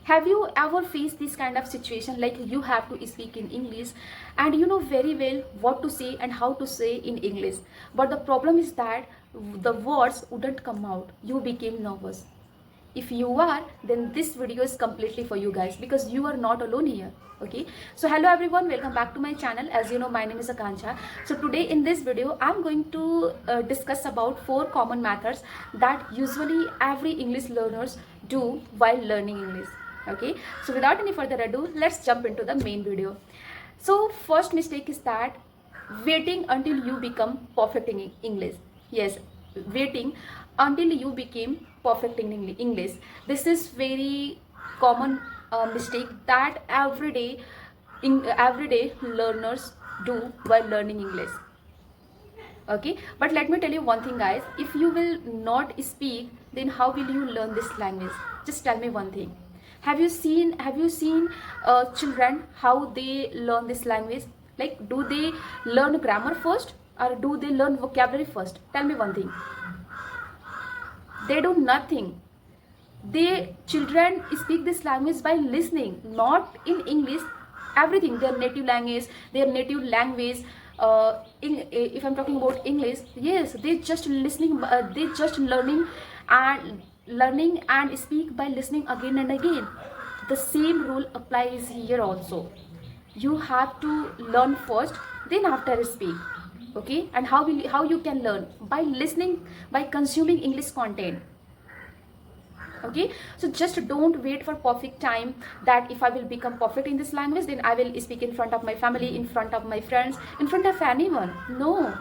Have you ever faced this kind of situation, like you have to speak in English and you know very well what to say and how to say in English, but the problem is that the words wouldn't come out, you became nervous? If you are, then this video is completely for you guys, because you are not alone here. Okay, so hello everyone, welcome back to my channel. As you know, my name is Akanksha. So today in this video I'm going to discuss about 4 common methods that usually every English learners do while learning English. Okay, so without any further ado, let's jump into the main video. So first mistake is that waiting until you become perfect in English. Yes, waiting until you became perfect in English. This is very common mistake that everyday learners do while learning English. Okay, but let me tell you one thing, guys. If you will not speak, then how will you learn this language? Just tell me one thing. Have you seen children, how they learn this language? Like, do they learn grammar first or do they learn vocabulary first? Tell me one thing. They do nothing. They children speak this language by listening, not in English. Everything, their native language. If I'm talking about English, yes, they just listening. They just learning and speak by listening again and again. The same rule applies here also. You have to learn first, then after speak. Okay, and how you can learn? By listening, by consuming English content. Okay, so just don't wait for perfect time, that if I will become perfect in this language, then I will speak in front of my family, in front of my friends, in front of anyone. No.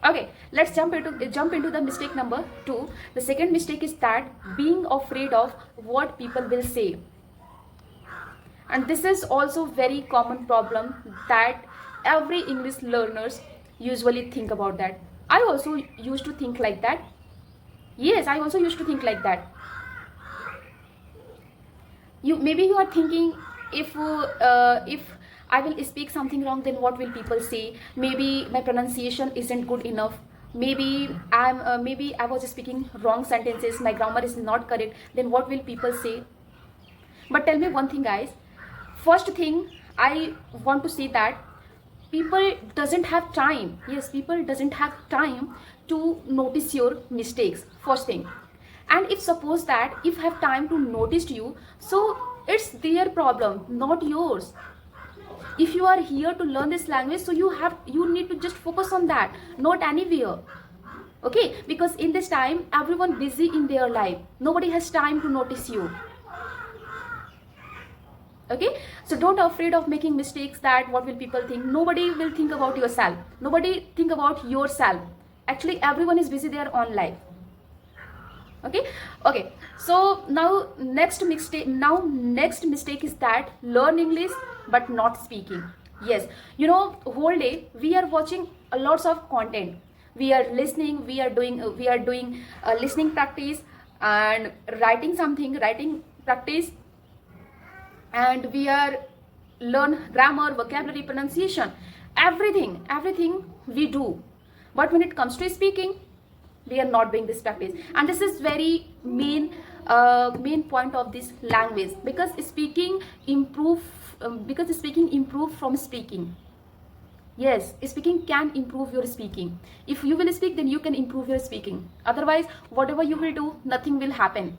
Okay, let's jump into the mistake number 2. The second mistake is that being afraid of what people will say. And this is also very common problem that every English learners usually think about that. I also used to think like that. Yes, I also used to think like that. You are thinking, if I will speak something wrong, then what will people say? Maybe my pronunciation isn't good enough. Maybe I was speaking wrong sentences. My grammar is not correct. Then what will people say? But tell me one thing, guys. First thing I want to say that people doesn't have time. Yes, people doesn't have time to notice your mistakes. First thing. And if suppose that if have time to notice you, so it's their problem, not yours. If you are here to learn this language, so you need to just focus on that, not anywhere. Okay, because in this time everyone busy in their life, nobody has time to notice you. Okay, so don't afraid of making mistakes, that what will people think. Nobody will think about yourself, nobody think about yourself. Actually everyone is busy their own life. Okay, so now next mistake is that learn English but not speaking. Yes, you know, whole day we are watching a lots of content, we are listening, we are doing listening practice and writing practice, and we are learn grammar, vocabulary, pronunciation, everything we do. But when it comes to speaking, we are not doing this practice, and this is very main point of this language, because speaking improve from speaking. Yes, speaking can improve your speaking. If you will speak, then you can improve your speaking. Otherwise, whatever you will do, nothing will happen,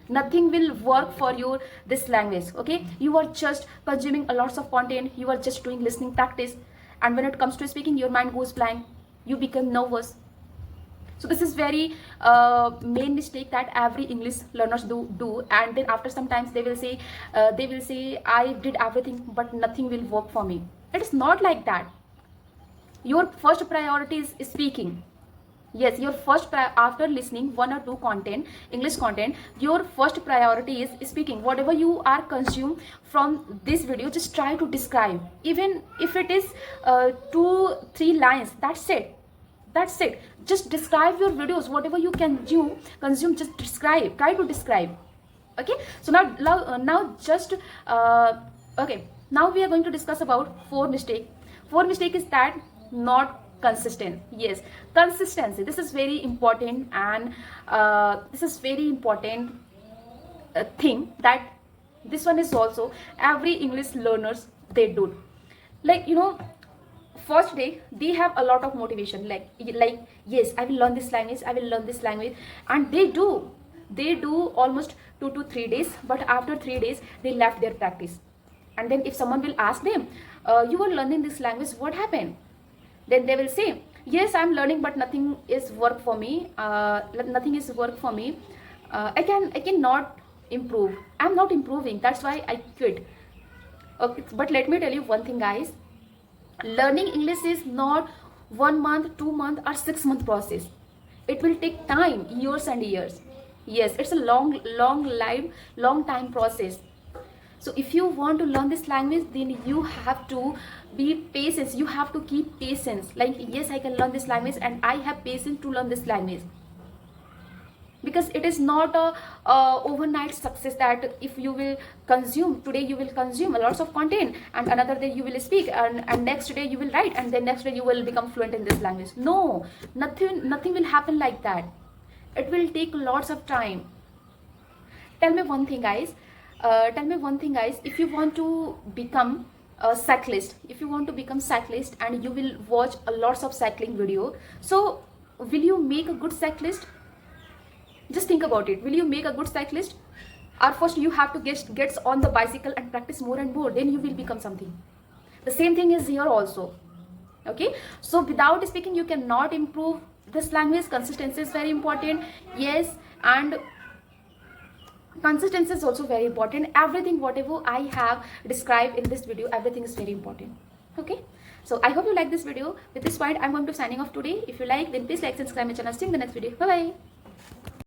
nothing will work for your this language. Okay, you are just consuming a lots of content, you are just doing listening practice, and when it comes to speaking, your mind goes blank, you become nervous. So this is very main mistake that every English learners do, and then after sometimes they will say I did everything but nothing will work for me. It is not like that. Your first priority is speaking. Yes, your after listening 1 or 2 English content, your first priority is speaking. Whatever you are consume from this video, just try to describe, even if it is 2-3 lines. That's it. Just describe your videos. Whatever you can consume, just describe. Try to describe. Okay, so now just okay, now we are going to discuss about 4 mistake. 4 mistake is that not consistent. Yes, consistency, this is very important, and this is very important thing that this one is also every English learners they do. Like, you know, first day they have a lot of motivation, like yes, I will learn this language, I will learn this language, and they do almost 2 to 3 days, but after 3 days they left their practice. And then if someone will ask them, you were learning this language, what happened? Then they will say, yes, I'm learning, but nothing is work for me, nothing is work for me, I cannot improve, I'm not improving, that's why I quit. Okay, but let me tell you one thing, guys. Learning English is not 1 month, 2 month, or 6 month process. It will take time, years and years. Yes, it's a long time process. So if you want to learn this language, then you have to be patient. You have to keep patience. Like, yes, I can learn this language, and I have patience to learn this language. Because it is not a overnight success that if you will consume today, you will consume a lots of content, and another day you will speak, and next day you will write, and then next day you will become fluent in this language. No, nothing will happen like that. It will take lots of time. Tell me one thing, guys. If you want to become a cyclist, and you will watch a lots of cycling video, so will you make a good cyclist? Just think about it. Will you make a good cyclist? Or first you have to get on the bicycle and practice more and more, then you will become something. The same thing is here also. Okay, so without speaking you cannot improve this language. Consistency is very important. Yes, and consistency is also very important. Everything whatever I have described in this video, everything is very important. Okay, so I hope you like this video. With this point I'm going to signing off today. If you like, then please like, subscribe my channel. See you in the next video. Bye bye.